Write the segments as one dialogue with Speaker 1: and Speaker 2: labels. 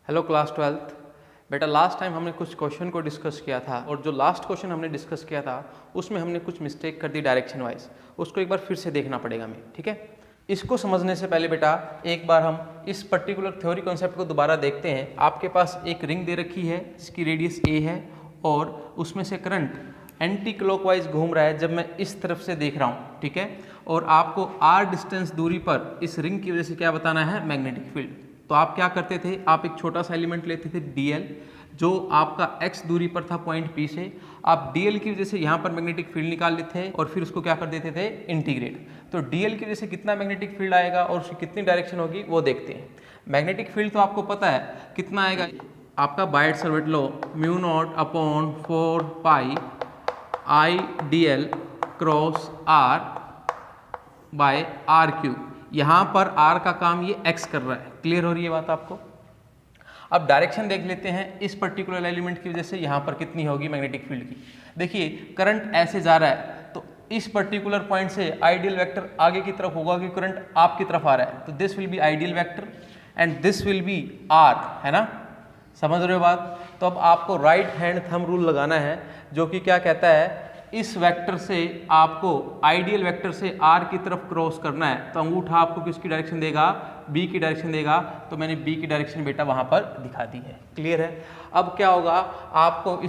Speaker 1: Hello class 12th। बेटा last time हमने कुछ क्वेश्चन को डिस्कस किया था और जो लास्ट क्वेश्चन हमने डिस्कस किया था उसमें हमने कुछ मिस्टेक कर दी डायरेक्शन वाइज। उसको एक बार फिर से देखना पड़ेगा हमें, ठीक है। इसको समझने से पहले बेटा एक बार हम इस पर्टिकुलर थ्योरी कॉन्सेप्ट को दोबारा देखते हैं। आपके पास एक रिंग दे रखी है जिसकी रेडियस ए है और उसमें से करंट एंटी क्लॉकवाइज घूम रहा है जब मैं इस तरफ से देख रहा हूँ, ठीक है। और आपको आर डिस्टेंस दूरी पर इस रिंग की वजह से क्या बताना है, मैग्नेटिक फील्ड। तो आप क्या करते थे, आप एक छोटा सा एलिमेंट लेते थे dl जो आपका x दूरी पर था पॉइंट P से। आप dl की वजह से यहाँ पर मैग्नेटिक फील्ड निकाल लेते थे और फिर उसको क्या कर देते थे, इंटीग्रेट। तो dl की वजह से कितना मैग्नेटिक फील्ड आएगा और उसकी कितनी डायरेक्शन होगी वो देखते हैं। मैग्नेटिक फील्ड तो आपको पता है कितना आएगा, आपका Biot Savart law μ0/4 pi I dl cross r by R cube. यहाँ पर r का काम ये x कर रहा है। क्लियर हो रही है बात आपको। अब डायरेक्शन देख लेते हैं इस पर्टिकुलर एलिमेंट की वजह से यहाँ पर कितनी होगी मैग्नेटिक फील्ड की। देखिए करंट ऐसे जा रहा है तो इस पर्टिकुलर पॉइंट से आइडियल वेक्टर आगे की तरफ होगा क्योंकि करंट आपकी तरफ आ रहा है। तो this will be ideal vector and this will be r, है ना। समझ रहे हो बात। तो अब आपको राइट हैंड थंब रूल लगाना है जो कि क्या कहता है, इस वेक्टर से आपको आइडियल वेक्टर से r की तरफ क्रॉस करना है। तो अंगूठा आपको किसकी डायरेक्शन देगा, b की डायरेक्शन देगा। तो मैंने b की डायरेक्शन बेटा वहां पर दिखा दी है। क्लियर है। अब क्या होगा, आपको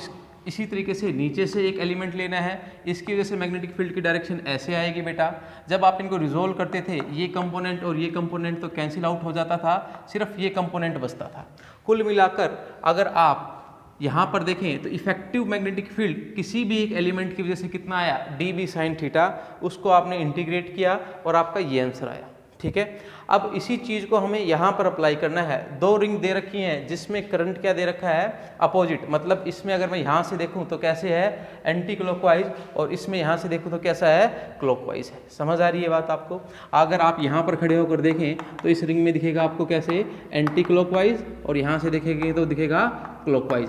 Speaker 1: इसी तरीके से नीचे से एक एलिमेंट लेना है। इसकी वजह से मैग्नेटिक फील्ड की डायरेक्शन ऐसे आएगी बेटा। जब आप इनको रिजोल्व करते थे ये कंपोनेंट और ये कंपोनेंट तो कैंसिल आउट हो जाता था, सिर्फ ये कंपोनेंट बचता था। कुल मिलाकर अगर आप यहाँ पर देखें तो इफेक्टिव मैग्नेटिक फील्ड किसी भी एक एलिमेंट की वजह से कितना आया, dB साइन थीटा। उसको आपने इंटीग्रेट किया और आपका ये आंसर आया, ठीक है। अब इसी चीज़ को हमें यहाँ पर अप्लाई करना है। दो रिंग दे रखी हैं जिसमें करंट क्या दे रखा है, अपोजिट। मतलब इसमें अगर मैं यहाँ से देखूँ तो कैसे है, एंटी क्लॉकवाइज, और इसमें यहाँ से देखूँ तो कैसा है, क्लॉकवाइज है। समझ आ रही है बात आपको। अगर आप यहाँ पर खड़े होकर देखें तो इस रिंग में दिखेगा आपको कैसे, एंटी क्लॉकवाइज, और यहाँ से देखेंगे तो दिखेगा क्लॉकवाइज।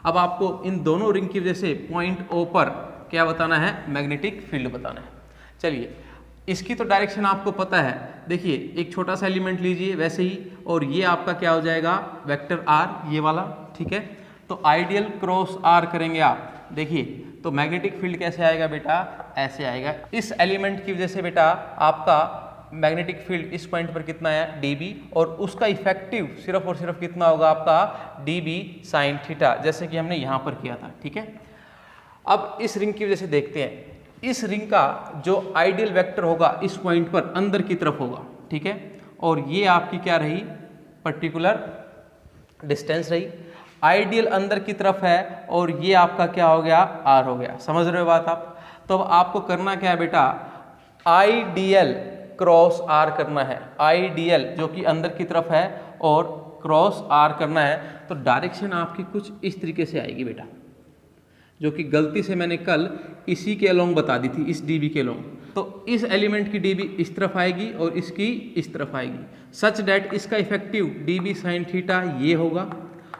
Speaker 1: अब आपको इन दोनों रिंग की वजह से पॉइंट O पर क्या बताना है, मैग्नेटिक फील्ड बताना है। चलिए इसकी तो डायरेक्शन आपको पता है। देखिए एक छोटा सा एलिमेंट लीजिए वैसे ही, और ये आपका क्या हो जाएगा, वेक्टर r, ये वाला, ठीक है। तो आइडियल क्रॉस r करेंगे आप, देखिए तो मैग्नेटिक फील्ड कैसे आएगा बेटा, ऐसे आएगा। इस एलिमेंट की वजह से बेटा आपका मैग्नेटिक फील्ड इस पॉइंट पर कितना है, dB, और उसका इफेक्टिव सिर्फ और सिर्फ कितना होगा आपका, dB साइन थीटा, जैसे कि हमने यहाँ पर किया था, ठीक है। अब इस रिंग की वजह से देखते हैं, इस रिंग का जो आइडियल वेक्टर होगा इस पॉइंट पर अंदर की तरफ होगा, ठीक है। और ये आपकी क्या रही, पर्टिकुलर डिस्टेंस रही। आइडियल अंदर की तरफ है और ये आपका क्या हो गया, r हो गया। समझ रहे हो बात आप। तो अब आपको करना क्या है बेटा, आइडियल क्रॉस r करना है। आइडियल जो कि अंदर की तरफ है और क्रॉस r करना है। तो डायरेक्शन आपकी कुछ इस तरीके से आएगी बेटा, जो कि गलती से मैंने कल इसी के अलोंग बता दी थी, इस dB के अलोंग। तो इस एलिमेंट की dB इस तरफ आएगी और इसकी इस तरफ आएगी, सच डैट इसका इफेक्टिव dB साइन थीटा ये होगा,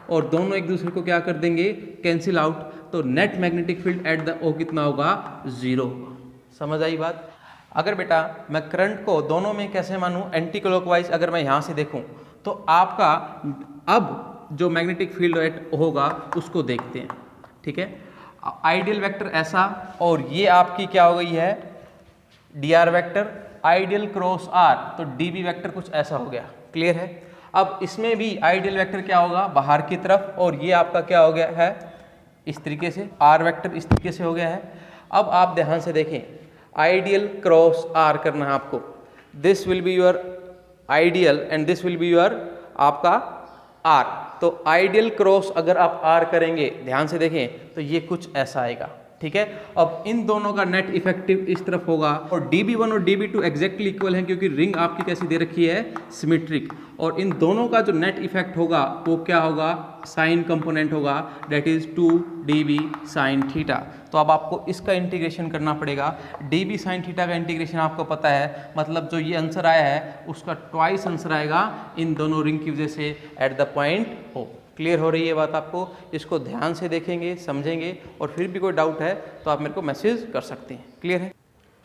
Speaker 1: और दोनों एक दूसरे को क्या कर देंगे, कैंसिल आउट। तो net magnetic field at the O कितना होगा, 0 होगा। समझ आई बात। अगर बेटा मैं करंट को दोनों में कैसे मानूं, एंटी क्लॉकवाइज अगर मैं यहाँ से देखूं तो आपका अब जो मैग्नेटिक फील्ड होगा उसको देखते हैं, ठीक है। आइडियल वेक्टर ऐसा, और ये आपकी क्या हो गई है, dr vector. Ideal cross r, तो dB वेक्टर कुछ ऐसा हो गया। क्लियर है। अब इसमें भी आइडियल वेक्टर क्या होगा, बाहर की तरफ, और ये आपका क्या हो गया है, इस तरीके से r वेक्टर इस तरीके से हो गया है। अब आप ध्यान से देखें, आइडियल क्रॉस r करना है आपको। This will be your ideal and this will be your आपका r। तो आइडियल क्रॉस अगर आप r करेंगे, ध्यान से देखें तो ये कुछ ऐसा आएगा, ठीक है। अब इन दोनों का नेट इफेक्टिव इस तरफ होगा, और dB1 और dB2 एग्जैक्टली इक्वल है क्योंकि रिंग आपकी कैसी दे रखी है, सिमेट्रिक। और इन दोनों का जो नेट इफेक्ट होगा वो क्या होगा, साइन कंपोनेंट होगा, that is 2 dB sine theta. तो अब आपको इसका इंटीग्रेशन करना पड़ेगा। dB साइन थीटा का इंटीग्रेशन आपको पता है, मतलब जो ये आंसर आया है उसका ट्वाइस आंसर आएगा इन दोनों रिंग की वजह से at the point O। Clear हो रही है बात आपको। इसको ध्यान से देखेंगे, समझेंगे, और फिर भी कोई डाउट है तो आप मेरे को मैसेज कर सकते हैं। क्लियर है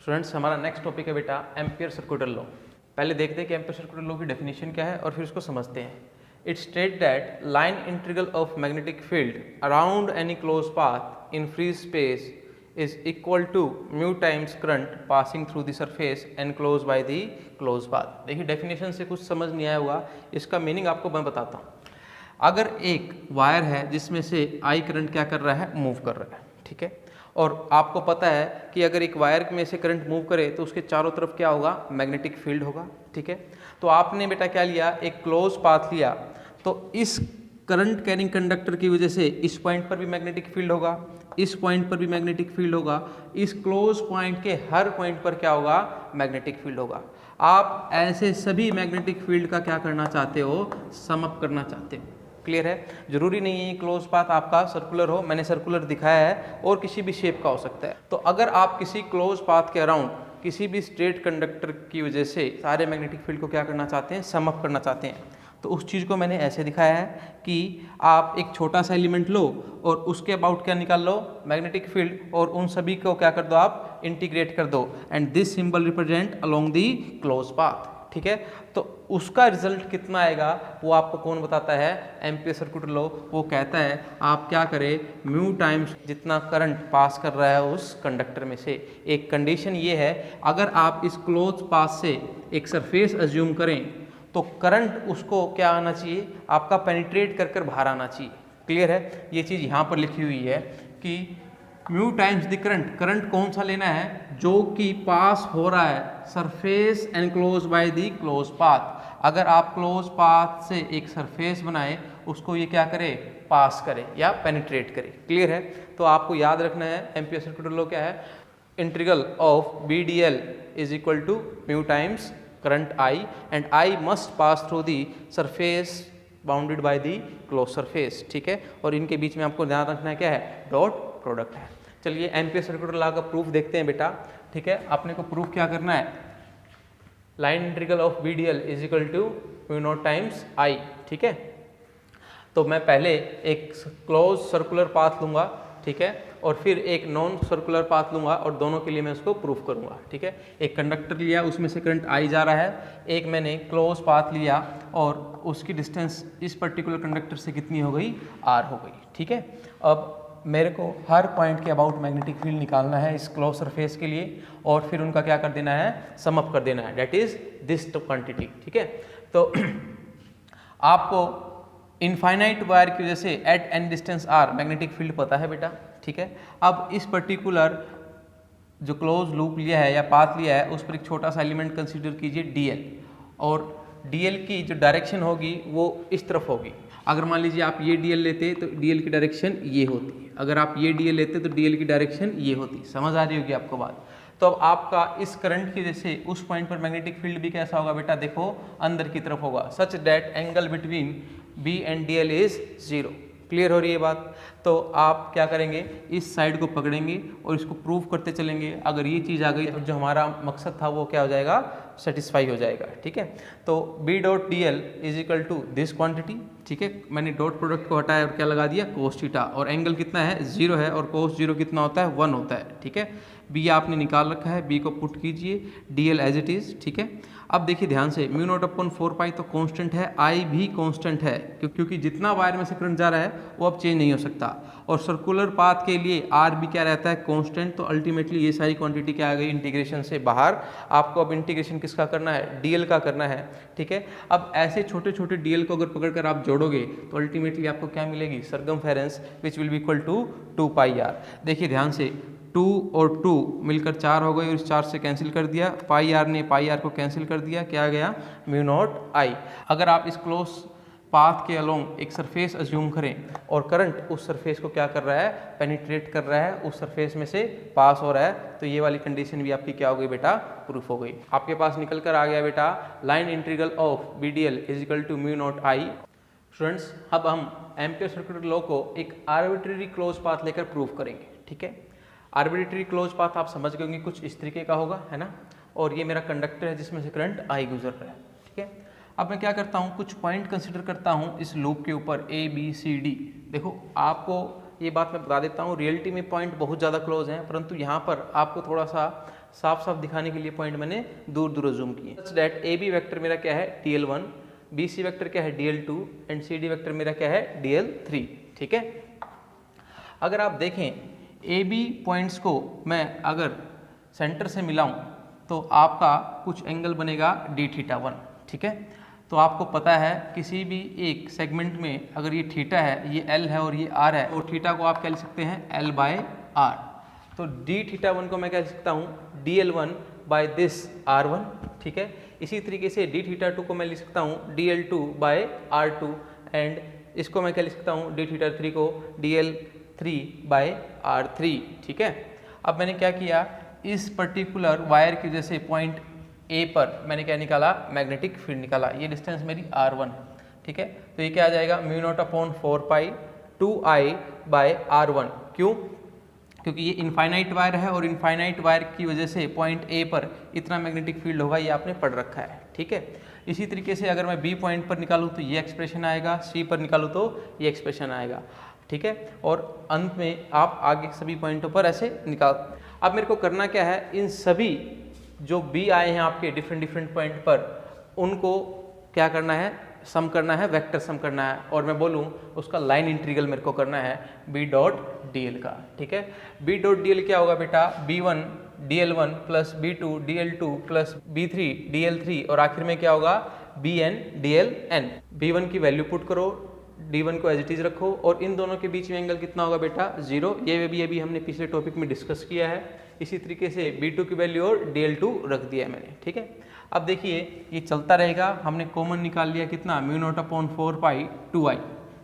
Speaker 1: स्टूडेंट्स। हमारा नेक्स्ट टॉपिक है बेटा एम्पियर सर्कुलर लॉ। पहले देखते हैं कि एम्पियर सर्कुलर लॉ की डेफिनेशन क्या है और फिर उसको समझते हैं। It states that line integral of magnetic field around any closed path in free space is equal to mu times current passing through the surface enclosed by the closed path। देखिए definition से कुछ समझ नहीं आया होगा, इसका meaning आपको मैं बताता हूँ। अगर एक वायर है जिसमें से आई करंट क्या कर रहा है, मूव कर रहा है, ठीक है, और आपको पता है कि अगर एक वायर में से करंट मूव करे तो उसके चारों तरफ क्या होगा, मैग्नेटिक फील्ड होगा, ठीक है। तो आपने बेटा क्या लिया, एक क्लोज पाथ लिया, तो इस करंट कैरिंग कंडक्टर की वजह से इस पॉइंट पर भी मैग्नेटिक फील्ड होगा, इस पॉइंट पर भी मैग्नेटिक फील्ड होगा, इस क्लोज पॉइंट के हर पॉइंट पर क्या होगा, मैग्नेटिक फील्ड होगा। आप ऐसे सभी मैग्नेटिक फील्ड का क्या करना चाहते हो, सम अप करना चाहते हो। क्लियर है? जरूरी नहीं है क्लोज पाथ आपका सर्कुलर हो, मैंने सर्कुलर दिखाया है, और किसी भी शेप का हो सकता है। तो अगर आप किसी क्लोज पाथ के अराउंड किसी भी स्ट्रेट कंडक्टर की वजह से सारे मैग्नेटिक फील्ड को क्या करना चाहते हैं, सम अप करना चाहते हैं, तो उस चीज़ को मैंने ऐसे दिखाया है कि आप एक छोटा सा एलिमेंट लो और उसके अबाउट क्या निकाल लो, मैग्नेटिक फील्ड, और उन सभी को क्या कर दो, आप इंटीग्रेट कर दो, and this symbol represent along the close path, ठीक है। तो उसका रिजल्ट कितना आएगा वो आपको कौन बताता है, एम्पियर सर्किट लॉ। वो कहता है आप क्या करें, म्यू टाइम्स जितना करंट पास कर रहा है उस कंडक्टर में से। एक कंडीशन ये है, अगर आप इस क्लोज पाथ से एक सरफेस अज्यूम करें तो करंट उसको क्या आना चाहिए, आपका पेनिट्रेट कर कर बाहर आना चाहिए। क्लियर है? ये चीज़ यहाँ पर लिखी हुई है कि mu times the current, current कौन सा लेना है, जो कि पास हो रहा है surface enclose by the close path. अगर आप क्लोज पाथ से एक सरफेस बनाए, उसको ये क्या करे, पास करे या पेनिट्रेट करे। क्लियर है? तो आपको याद रखना है एम्पियर सर्किट लॉ क्या है, integral of B D L is equal to mu times current I, and I must pass through the surface bounded by the close surface, ठीक है। और इनके बीच में आपको ध्यान रखना है क्या है, डॉट प्रोडक्ट है। चलिए एम्पियर सर्किट लॉ का प्रूफ देखते हैं बेटा, ठीक है। आपने को प्रूफ क्या करना है, line integral of B D L is equal to mu naught times I, ठीक है। तो मैं पहले एक क्लोज सर्कुलर पाथ लूँगा, ठीक है, और फिर एक नॉन सर्कुलर पाथ लूँगा, और दोनों के लिए मैं उसको प्रूफ करूँगा, ठीक है। एक कंडक्टर लिया, उसमें से करंट आई जा रहा है, एक मैंने क्लोज पाथ लिया और उसकी डिस्टेंस इस पर्टिकुलर कंडक्टर से कितनी हो गई, आर हो गई, ठीक है। अब मेरे को हर पॉइंट के अबाउट मैग्नेटिक फील्ड निकालना है इस क्लोज सरफेस के लिए, और फिर उनका क्या कर देना है, सम अप कर देना है, दैट इज दिस क्वांटिटी, ठीक है। तो आपको इनफाइनाइट वायर की वजह से at an distance R magnetic field पता है बेटा, ठीक है। अब इस पर्टिकुलर जो क्लोज लूप लिया है या पाथ लिया है, उस पर एक छोटा सा एलिमेंट कंसीडर कीजिए डीएल, और डीएल की जो डायरेक्शन होगी वो इस तरफ होगी। अगर मान लीजिए आप ये डीएल लेते तो डीएल की डायरेक्शन ये होती, अगर आप ये डीएल लेते तो डीएल की डायरेक्शन ये होती। समझ आ रही होगी आपको बात। तो अब आपका इस करंट की वजह से उस पॉइंट पर मैग्नेटिक फील्ड भी कैसा होगा बेटा, देखो अंदर की तरफ होगा, such that angle between B and DL is 0। Clear हो रही है बात? तो आप क्या करेंगे, इस साइड को पकड़ेंगे और इसको प्रूव करते चलेंगे। अगर ये चीज़ आ गई तो जो हमारा मकसद था वो क्या हो जाएगा, सेटिस्फाई हो जाएगा, ठीक है। तो B dot D L is equal to this quantity, ठीक है। मैंने डॉट प्रोडक्ट को हटाया और क्या लगा दिया, कोस थीटा, और एंगल कितना है, 0 है, और कोस 0 कितना होता है, 1 होता है, ठीक है। बी आपने निकाल रखा है, बी को पुट कीजिए, D L as it is, ठीक है। अब देखिए ध्यान से, म्यू नॉट अपॉन 4 पाई तो कांस्टेंट है, आई भी कांस्टेंट है, क्योंकि जितना वायर में से करंट जा रहा है वो अब चेंज नहीं हो सकता, और सर्कुलर पाथ के लिए आर भी क्या रहता है, कांस्टेंट। तो अल्टीमेटली ये सारी क्वांटिटी क्या आ गई इंटीग्रेशन से बाहर। आपको अब इंटीग्रेशन किसका करना है, डीएल का करना है, ठीक है। अब ऐसे छोटे छोटे डीएल को अगर पकड़कर आप जोड़ोगे तो अल्टीमेटली आपको क्या मिलेगी, circumference which will be equal to 2 pi r. देखिए ध्यान से, 2 और 2 मिलकर 4 हो गई, और इस 4 से कैंसिल कर दिया, पाई आर ने पाई आर को कैंसिल कर दिया, क्या गया, म्यू नॉट आई। अगर आप इस क्लोज पाथ के अलोंग एक सरफेस अज्यूम करें और करंट उस सरफेस को क्या कर रहा है, पेनिट्रेट कर रहा है, उस सरफेस में से पास हो रहा है, तो ये वाली कंडीशन भी आपकी क्या हो गई बेटा, प्रूफ हो गई। आपके पास निकल कर आ गया बेटा, line integral of B D L is equal to mu naught I. Students, अब हम एम्पियर सर्किट लॉ को एक आर्बिट्रेरी क्लोज पाथ लेकर प्रूव करेंगे, ठीक है। आर्बिट्रेरी क्लोज पाथ आप समझ गए होंगे, कुछ इस तरीके का होगा, है ना। और ये मेरा कंडक्टर है जिसमें से करंट आई गुजर रहा है, ठीक है। अब मैं क्या करता हूँ, कुछ पॉइंट कंसिडर करता हूँ इस लूप के ऊपर, ए बी सी डी। देखो आपको ये बात मैं बता देता हूँ, रियलिटी में पॉइंट बहुत ज़्यादा क्लोज हैं, परंतु यहाँ पर आपको थोड़ा सा साफ साफ दिखाने के लिए पॉइंट मैंने दूर दूर जूम किए। Such that A B vector मेरा क्या है, TL1, BC वेक्टर क्या है DL2 एंड CD वेक्टर मेरा क्या है DL3, ठीक है। अगर आप देखें AB पॉइंट्स को मैं अगर सेंटर से मिलाऊं तो आपका कुछ एंगल बनेगा d θ1, ठीक है। तो आपको पता है किसी भी एक सेगमेंट में अगर ये थीटा है, ये L है और ये R है, और थीटा को आप क्या लिख सकते हैं L/R। तो dθ1 को मैं क्या लिख सकता हूँ dl1 बाय दिस r1, ठीक है। इसी तरीके से dθ2 को मैं लिख सकता हूँ dl2 बाय r2 एंड इसको मैं क्या लिख सकता हूँ dθ3 को dl3 बाय r3, ठीक है। अब मैंने क्या किया, इस पर्टिकुलर वायर की वजह से पॉइंट A पर मैंने क्या निकाला, मैग्नेटिक फील्ड निकाला। ये डिस्टेंस मेरी r1, ठीक है। तो ये क्या आ जाएगा μ0/4π 2I बाय r1। क्यों? क्योंकि ये इनफाइनाइट वायर है और इनफाइनाइट वायर की वजह से पॉइंट A पर इतना मैग्नेटिक फील्ड होगा, ये आपने पढ़ रखा है, ठीक है। इसी तरीके से अगर मैं B पॉइंट पर निकालूँ तो ये एक्सप्रेशन आएगा, C पर निकालूँ तो ये एक्सप्रेशन आएगा, ठीक है। और अंत में आप आगे सभी पॉइंटों पर ऐसे निकाल। अब मेरे को करना क्या है, इन सभी जो B आए हैं आपके डिफरेंट पॉइंट पर, उनको क्या करना है, सम करना है, वेक्टर सम करना है। और मैं बोलूँ उसका लाइन इंटीग्रल मेरे को करना है B.dl का, ठीक है। B.dl क्या होगा बेटा, B1 dl1 plus B2 dl2 plus B3 dl3 और आखिर में क्या होगा Bn dln। B1 की वैल्यू पुट करो, D1 को एज इट इज रखो और इन दोनों के बीच में एंगल कितना होगा बेटा 0। ये भी हमने पिछले टॉपिक में डिस्कस किया है। इसी तरीके से B2 की वैल्यू और dl2 रख दिया है मैंने, ठीक है। अब देखिए ये चलता रहेगा, हमने कॉमन निकाल लिया कितना μ0/4π 2I।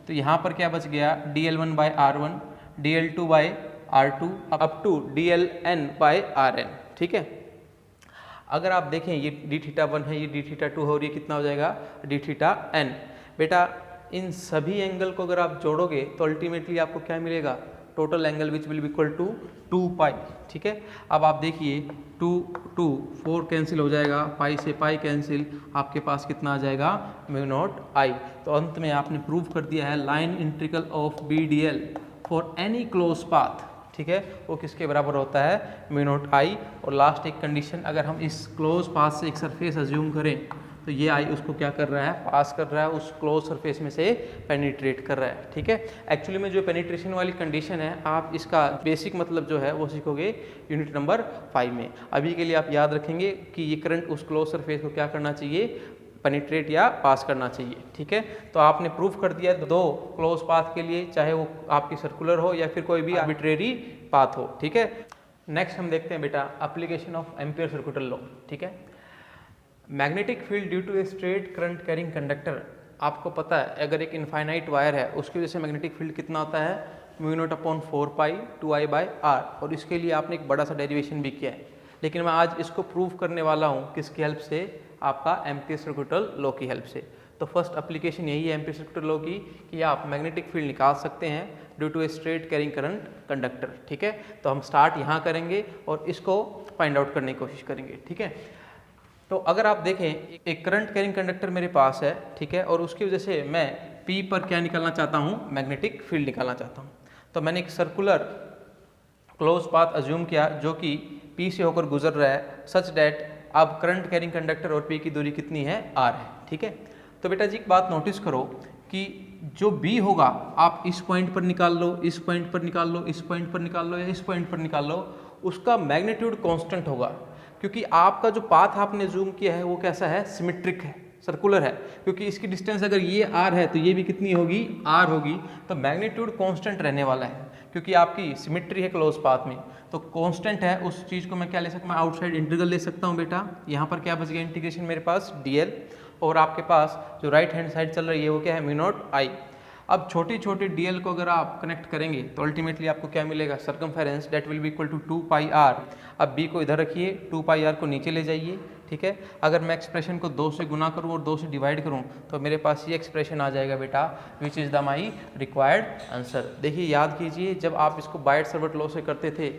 Speaker 1: तो यहाँ पर क्या बच गया dl1 by r1 dl2 by r2 up to dln by rn, ठीक है। अगर आप देखें ये dθ1 है, ये dθ2 है और ये कितना हो जाएगा dθn। बेटा इन सभी एंगल को अगर आप जोड़ोगे तो अल्टीमेटली आपको क्या मिलेगा, total angle which will be equal to 2π, ठीक है। अब आप देखिए 4 कैंसिल हो जाएगा, पाई से पाई कैंसिल, आपके पास कितना आ जाएगा μ0I। तो अंत में आपने प्रूव कर दिया है line integral of BDL for any close path, ठीक है, वो किसके बराबर होता है μ0I। और लास्ट एक कंडीशन, अगर हम इस क्लोज पाथ से एक सरफेस अज्यूम करें तो ये आई उसको क्या कर रहा है, पास कर रहा है, उस क्लोज सरफेस में से पेनिट्रेट कर रहा है, ठीक है। एक्चुअली में जो पेनिट्रेशन वाली कंडीशन है, आप इसका बेसिक मतलब जो है वो सीखोगे यूनिट नंबर 5 में। अभी के लिए आप याद रखेंगे कि ये करंट उस क्लोज सरफेस को क्या करना चाहिए, पेनिट्रेट या पास करना चाहिए, ठीक है। तो आपने प्रूफ कर दिया दो क्लोज पाथ के लिए, चाहे वो आपकी सर्कुलर हो या फिर कोई भी आर्बिट्रेरी पाथ हो, ठीक है। नेक्स्ट हम देखते हैं बेटा application of ampere circular law, ठीक है। Magnetic field due to a straight current carrying conductor, आपको पता है अगर एक इनफाइनाइट वायर है उसकी वजह से मैग्नेटिक फील्ड कितना होता है μ0/4π 2I बाय r। और इसके लिए आपने एक बड़ा सा डेरिवेशन भी किया है, लेकिन मैं आज इसको प्रूव करने वाला हूँ किसकी हेल्प से, आपका एम्पियर सर्कुलर लॉ की हेल्प से। तो फर्स्ट एप्लीकेशन यही है एम्पियर सर्कुलर लॉ की कि आप मैग्नेटिक फील्ड निकाल सकते हैं due to a straight carrying current conductor, ठीक है। तो हम स्टार्ट यहाँ करेंगे और इसको फाइंड आउट करने की कोशिश करेंगे, ठीक है। तो अगर आप देखें एक करंट कैरिंग कंडक्टर मेरे पास है, ठीक है, और उसकी वजह से मैं P पर क्या निकालना चाहता हूँ, मैग्नेटिक फील्ड निकालना चाहता हूँ। तो मैंने एक सर्कुलर क्लोज पाथ अज्यूम किया जो कि P से होकर गुजर रहा है, सच दैट अब करंट कैरिंग कंडक्टर और P की दूरी कितनी है, R है, ठीक है। तो बेटा जी एक बात नोटिस करो कि जो B होगा आप इस पॉइंट पर निकाल लो, इस पॉइंट पर निकाल लो, इस पॉइंट पर निकाल लो या इस पॉइंट पर निकाल लो, उसका मैग्नीट्यूड कांस्टेंट होगा, क्योंकि आपका जो पाथ आपने जूम किया है वो कैसा है, सिमेट्रिक है, सर्कुलर है। क्योंकि इसकी डिस्टेंस अगर ये r है तो ये भी कितनी होगी, r होगी। तो मैग्नीट्यूड कांस्टेंट रहने वाला है क्योंकि आपकी सिमेट्री है क्लोज पाथ में, तो कांस्टेंट है। उस चीज़ को मैं क्या ले सकता हूँ, आउटसाइड इंटीग्रल ले सकता हूँ बेटा। यहाँ पर क्या बच गया इंटीग्रेशन मेरे पास dl, और आपके पास जो राइट हैंड साइड चल रही है वो क्या है μ0I। अब छोटी छोटी dl को अगर आप कनेक्ट करेंगे तो अल्टीमेटली आपको क्या मिलेगा, circumference that will be equal to 2πr। अब b को इधर रखिए, 2πr को नीचे ले जाइए, ठीक है। अगर मैं एक्सप्रेशन को 2 से गुना करूं और 2 से डिवाइड करूं तो मेरे पास ये एक्सप्रेशन आ जाएगा बेटा, which is the my required answer. देखिए याद कीजिए जब आप इसको बायट-सवर्ट लॉ से करते थे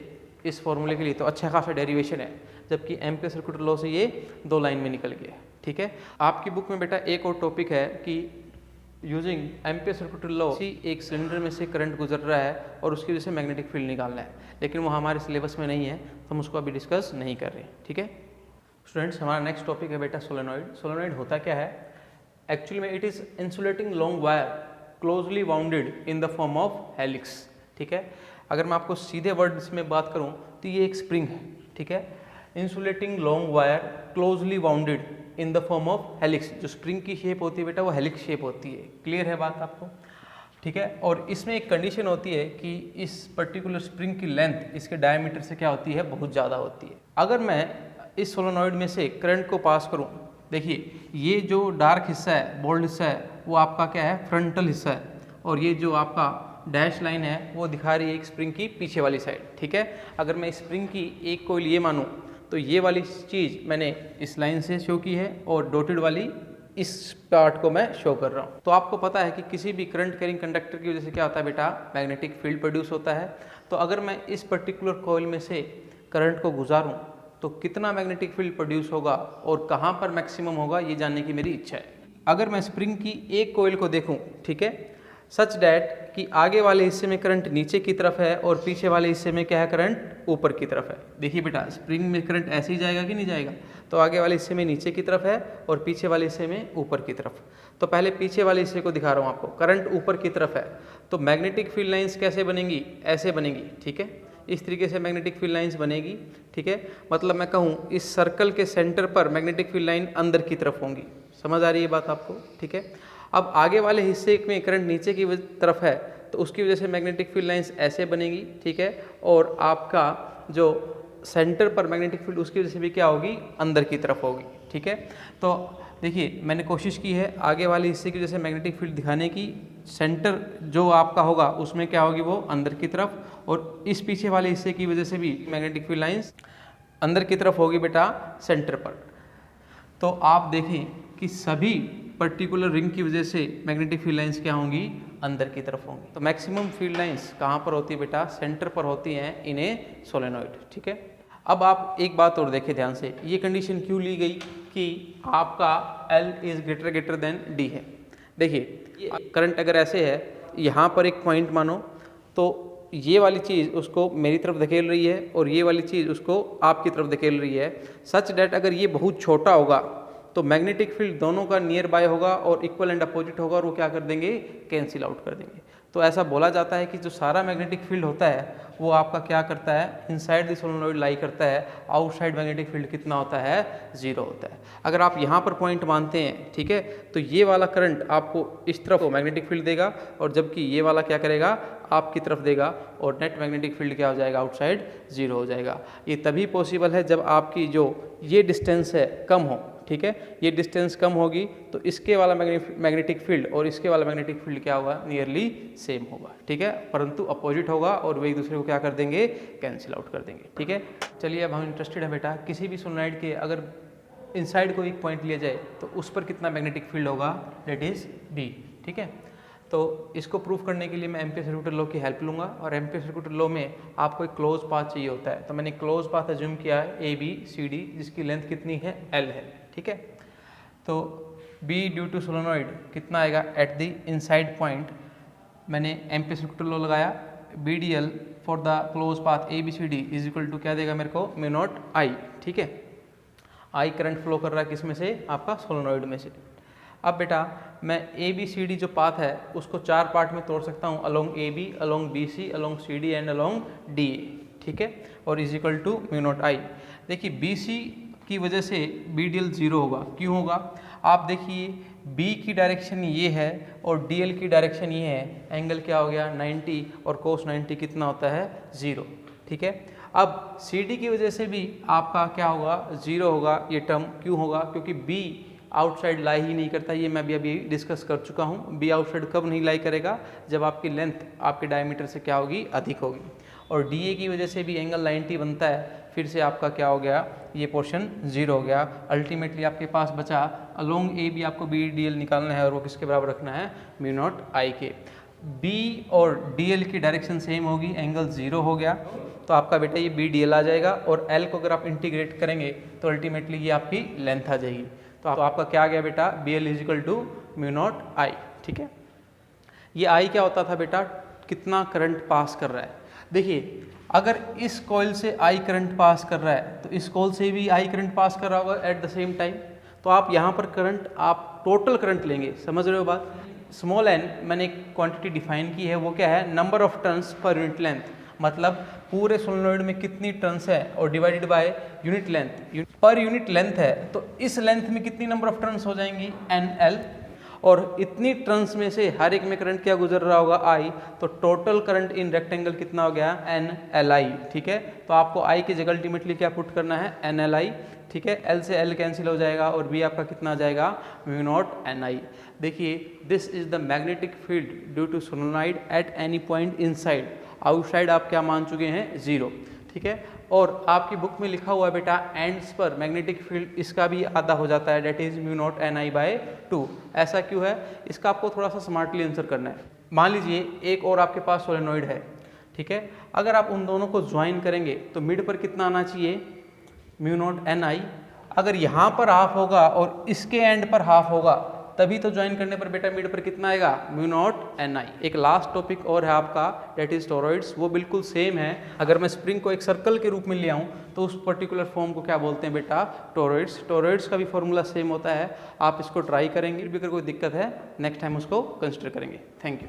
Speaker 1: इस फॉर्मूले के लिए तो अच्छा खासा डेरिवेशन है, जबकि एम्पियर सर्कुलर लॉ से ये 2 लाइन में निकल गया, ठीक है। आपकी बुक में बेटा एक और टॉपिक है कि यूजिंग एम्पियर सर्कुलर लॉ एक सिलेंडर में से करंट गुजर रहा है और उसकी वजह से मैग्नेटिक फील्ड निकालना है, लेकिन वो हमारे सिलेबस में नहीं है तो हम उसको अभी डिस्कस नहीं कर रहे, ठीक है। स्टूडेंट्स हमारा नेक्स्ट टॉपिक है बेटा सोलेनॉइड। सोलेनॉइड होता क्या है, एक्चुअली में it is insulating long wire closely bounded in the form of helix. ठीक है, अगर मैं आपको सीधे वर्ड्स में बात करूं तो ये एक स्प्रिंग है। ठीक है, insulating long wire closely bounded in the form of helix. जो स्प्रिंग की शेप होती है बेटा वो हेलिक्स शेप होती है। क्लियर है बात आपको? ठीक है, और इसमें एक कंडीशन होती है कि इस पर्टिकुलर स्प्रिंग की लेंथ इसके डायमीटर से क्या होती है, बहुत ज़्यादा होती है। अगर मैं इस सोलेनॉइड में से करंट को पास करूं, देखिए ये जो डार्क हिस्सा है, बोल्ड हिस्सा है, वो आपका क्या है, फ्रंटल हिस्सा है, और ये जो आपका डैश लाइन है वो दिखा रही है एक स्प्रिंग की पीछे वाली साइड। ठीक है, अगर मैं स्प्रिंग की एक कोइल ये मानूं तो ये वाली चीज़ मैंने इस लाइन से शो की है और डॉटेड वाली इस पार्ट को मैं शो कर रहा हूँ। तो आपको पता है कि किसी भी करंट कैरिंग कंडक्टर की वजह से क्या होता है बेटा, मैग्नेटिक फील्ड प्रोड्यूस होता है। तो अगर मैं इस पर्टिकुलर कॉइल में से करंट को गुजारूं तो कितना मैग्नेटिक फील्ड प्रोड्यूस होगा और कहाँ पर मैक्सिमम होगा, ये जानने की मेरी इच्छा है। अगर मैं स्प्रिंग की एक कॉइल को देखूं, ठीक है, सच डैट कि आगे वाले हिस्से में करंट नीचे की तरफ है और पीछे वाले हिस्से में क्या है, करंट ऊपर की तरफ है। देखिए बेटा, स्प्रिंग में करंट ऐसे ही जाएगा कि नहीं जाएगा, तो आगे वाले हिस्से में नीचे की तरफ है और पीछे वाले हिस्से में ऊपर की तरफ। तो पहले पीछे वाले हिस्से को दिखा रहा हूँ आपको, करंट ऊपर की तरफ है, तो मैग्नेटिक फील्ड लाइंस कैसे बनेंगी, ऐसे बनेंगी। ठीक है, इस तरीके से मैग्नेटिक फील्ड लाइंस बनेगी। ठीक है, मतलब मैं कहूँ इस सर्कल के सेंटर पर मैग्नेटिक फील्ड लाइन अंदर की तरफ होंगी। समझ आ रही है बात आपको? ठीक है, अब आगे वाले हिस्से में करंट नीचे की तरफ है तो उसकी वजह से मैग्नेटिक फील्ड लाइंस ऐसे बनेगी। ठीक है, और आपका जो सेंटर पर मैग्नेटिक फील्ड उसकी वजह से भी क्या होगी, अंदर की तरफ होगी। ठीक है, तो देखिए मैंने कोशिश की है आगे वाले हिस्से की वजह से मैग्नेटिक फील्ड दिखाने की, सेंटर जो आपका होगा उसमें क्या होगी, वो अंदर की तरफ, और इस पीछे वाले हिस्से की वजह से भी मैग्नेटिक फील्ड लाइंस अंदर की तरफ होगी बेटा, सेंटर पर। तो आप देखें कि सभी पर्टिकुलर रिंग की वजह से मैग्नेटिक फील्ड लाइंस क्या होंगी, अंदर की तरफ होंगी। तो मैक्सिमम फील्ड लाइंस कहाँ पर होती है बेटा, सेंटर पर होती हैं इन ए सोलेनॉइड। ठीक है, अब आप एक बात और देखें ध्यान से, ये कंडीशन क्यों ली गई कि आपका L is greater than D है। देखिए करंट अगर ऐसे है, यहाँ पर एक पॉइंट मानो, तो ये वाली चीज़ उसको मेरी तरफ धकेल रही है और ये वाली चीज़ उसको आपकी तरफ धकेल रही है, सच डैट अगर ये बहुत छोटा होगा तो मैग्नेटिक फील्ड दोनों का नियर बाय होगा और इक्वल एंड अपोजिट होगा और वो क्या कर देंगे, कैंसिल आउट कर देंगे। तो ऐसा बोला जाता है कि जो सारा मैग्नेटिक फील्ड होता है वो आपका क्या करता है, इनसाइड द सोलेनॉइड लाई करता है, आउटसाइड मैग्नेटिक फील्ड कितना होता है, 0 होता है। अगर आप यहाँ पर पॉइंट मानते हैं, ठीक है, तो ये वाला करंट आपको इस तरफ मैग्नेटिक फील्ड देगा और जबकि ये वाला क्या करेगा, आपकी तरफ देगा, और नेट मैग्नेटिक फील्ड क्या हो जाएगा, आउटसाइड 0 हो जाएगा। ये तभी पॉसिबल है जब आपकी जो ये डिस्टेंस है कम हो। ठीक है, ये डिस्टेंस कम होगी तो इसके वाला मैग्नेटिक फील्ड और इसके वाला मैग्नेटिक फील्ड क्या होगा, नियरली सेम होगा। ठीक है, परंतु अपोजिट होगा और वे एक दूसरे को क्या कर देंगे, कैंसिल आउट कर देंगे। ठीक है, चलिए अब हम इंटरेस्टेड है बेटा, किसी भी सोलेनॉइड के अगर इनसाइड को एक पॉइंट लिया जाए तो उस पर कितना मैग्नेटिक फील्ड होगा, दैट इज D। ठीक है, तो इसको प्रूफ करने के लिए मैं एम्पियर सर्कुलर लॉ की हेल्प लूँगा, और एम्पियर सर्कुलर लॉ में आपको एक क्लोज पाथ चाहिए होता है। तो मैंने क्लोज पाथ एज्यूम किया है ABCD, जिसकी लेंथ कितनी है, L है। ठीक है, तो B ड्यू टू सोलेनॉइड कितना आएगा एट द इनसाइड पॉइंट, मैंने एम्पियर सर्कुलर लॉ लगाया, BDL for the close path ABCD is equal to क्या देगा मेरे को, μ0I। ठीक है, I करंट फ्लो कर रहा है किस में से, आपका सोलेनॉइड में से। अब बेटा मैं ABCD जो पाथ है उसको 4 पार्ट में तोड़ सकता हूँ, along AB, along BC, along CD and along DA। ठीक है, और इज इक्वल टू μ0I। देखिए BC की वजह से BDL 0 होगा, क्यों होगा, आप देखिए B की डायरेक्शन ये है और DL की डायरेक्शन ये है, एंगल क्या हो गया 90 और cos 90 कितना होता है, 0। ठीक है, अब CD की वजह से भी आपका क्या होगा, 0 होगा ये टर्म, क्यों होगा, क्योंकि B आउटसाइड लाई ही नहीं करता, ये मैं भी अभी डिस्कस कर चुका हूँ। B आउटसाइड कब नहीं लाई करेगा, जब आपकी लेंथ आपके डायमीटर से क्या होगी, अधिक होगी। और DA की वजह से भी एंगल 90 बनता है, फिर से आपका क्या हो गया, ये पोर्शन 0 हो गया। अल्टीमेटली आपके पास बचा अलोंग AB आपको BDL निकालना है और वो किसके बराबर रखना है, μ0I के। B और DL की डायरेक्शन सेम होगी, एंगल 0 हो गया, तो आपका बेटा ये BDL आ जाएगा, और L को अगर आप इंटीग्रेट करेंगे तो अल्टीमेटली ये आपकी लेंथ आ जाएगी। तो आपका क्या आ गया बेटा, BL is equal to μ0I। ठीक है, ये I क्या होता था बेटा, कितना करंट पास कर रहा है। देखिए अगर इस कॉइल से I करंट पास कर रहा है तो इस कॉइल से भी I करंट पास कर रहा होगा एट द सेम टाइम, तो आप यहाँ पर करंट, आप टोटल करंट लेंगे, समझ रहे हो बात। स्मॉल n मैंने एक क्वांटिटी डिफाइन की है, वो क्या है, number of turns per unit length, मतलब पूरे सोलेनोइड में कितनी टर्न्स है और divided by unit length, per unit length है तो इस लेंथ में कितनी नंबर ऑफ टर्न्स हो जाएंगी, NL, और इतनी टर्न्स में से हर एक में करंट क्या गुजर रहा होगा, I, तो टोटल करंट इन रेक्टेंगल कितना हो गया, NLI, ठीक है। तो आपको I की जगह अल्टीमेटली क्या पुट करना है, NLI, ठीक है। L से L कैंसिल हो जाएगा और B आपका कितना आ जाएगा, म्यू नॉट NI। देखिए, this is the magnetic field due to solenoid at any point inside, outside आप क्या मान चुके हैं, 0, ठीक है। और आपकी बुक में लिखा हुआ है बेटा एंड्स पर मैग्नेटिक फील्ड, इसका भी आधा हो जाता है, that is mu naught NI by 2। ऐसा क्यों है, इसका आपको थोड़ा सा स्मार्टली आंसर करना है। मान लीजिए एक और आपके पास सोलेनोइड है, ठीक है। अगर आप उन दोनों को ज्वाइन करेंगे तो मिड पर कितना आना चाहिए, म्यू नॉट NI। अगर यहाँ पर हाफ होगा और इसके एंड पर हाफ होगा तभी तो ज्वाइन करने पर बेटा मिड पर कितना आएगा, म्यू नॉट NI। एक लास्ट टॉपिक और है आपका, डेट इज टोरॉइड्स, वो बिल्कुल सेम है। अगर मैं स्प्रिंग को एक सर्कल के रूप में ले आऊँ तो उस पर्टिकुलर फॉर्म को क्या बोलते हैं बेटा, टोरॉइड्स। टोरॉइड्स का भी फॉर्मूला सेम होता है, आप इसको ट्राई करेंगे, भी अगर कोई दिक्कत है नेक्स्ट टाइम उसको कंसिडर करेंगे। Thank you.